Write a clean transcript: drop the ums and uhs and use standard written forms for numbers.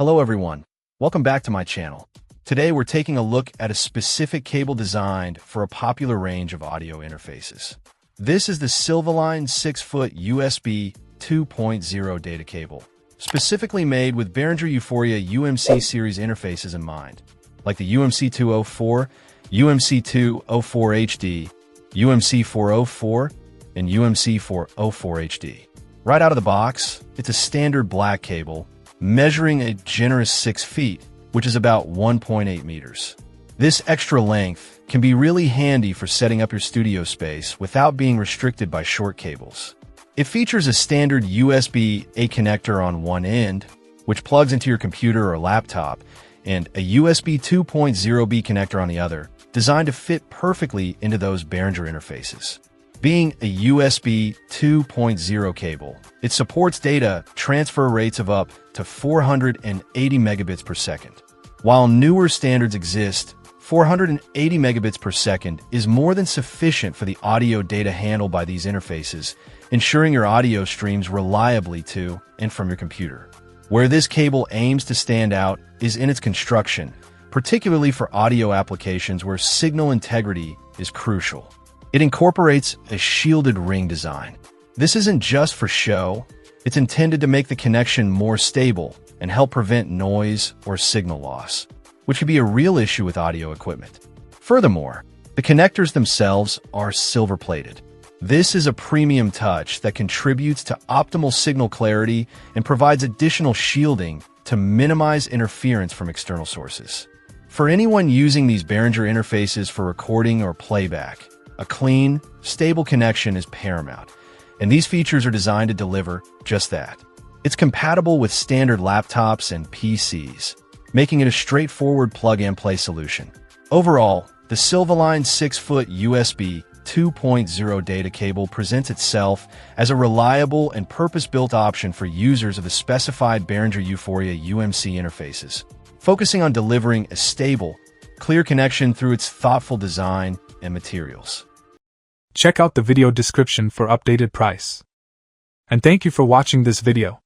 Hello everyone, welcome back to my channel. Today we're taking a look at a specific cable designed for a popular range of audio interfaces. This is the Silverline 6FT USB 2.0 data cable, specifically made with Behringer U-Phoria UMC series interfaces in mind, like the UMC 204, UMC 204 HD, UMC 404, and UMC 404 HD. Right out of the box, it's a standard black cable measuring a generous 6 feet, which is about 1.8 meters. This extra length can be really handy for setting up your studio space without being restricted by short cables. It features a standard USB-A connector on one end, which plugs into your computer or laptop, and a USB 2.0B connector on the other, designed to fit perfectly into those Behringer interfaces. Being a USB 2.0 cable, it supports data transfer rates of up to 480 megabits per second. While newer standards exist, 480 megabits per second is more than sufficient for the audio data handled by these interfaces, ensuring your audio streams reliably to and from your computer. Where this cable aims to stand out is in its construction, particularly for audio applications where signal integrity is crucial. It incorporates a shielded ring design. This isn't just for show, it's intended to make the connection more stable and help prevent noise or signal loss, which can be a real issue with audio equipment. Furthermore, the connectors themselves are silver-plated. This is a premium touch that contributes to optimal signal clarity and provides additional shielding to minimize interference from external sources. For anyone using these Behringer interfaces for recording or playback, a clean, stable connection is paramount, and these features are designed to deliver just that. It's compatible with standard laptops and PCs, making it a straightforward plug-and-play solution. Overall, the Silverline 6FT USB 2.0 data cable presents itself as a reliable and purpose-built option for users of the specified Behringer U-Phoria UMC interfaces, focusing on delivering a stable, clear connection through its thoughtful design and materials. Check out the video description for updated price. And thank you for watching this video.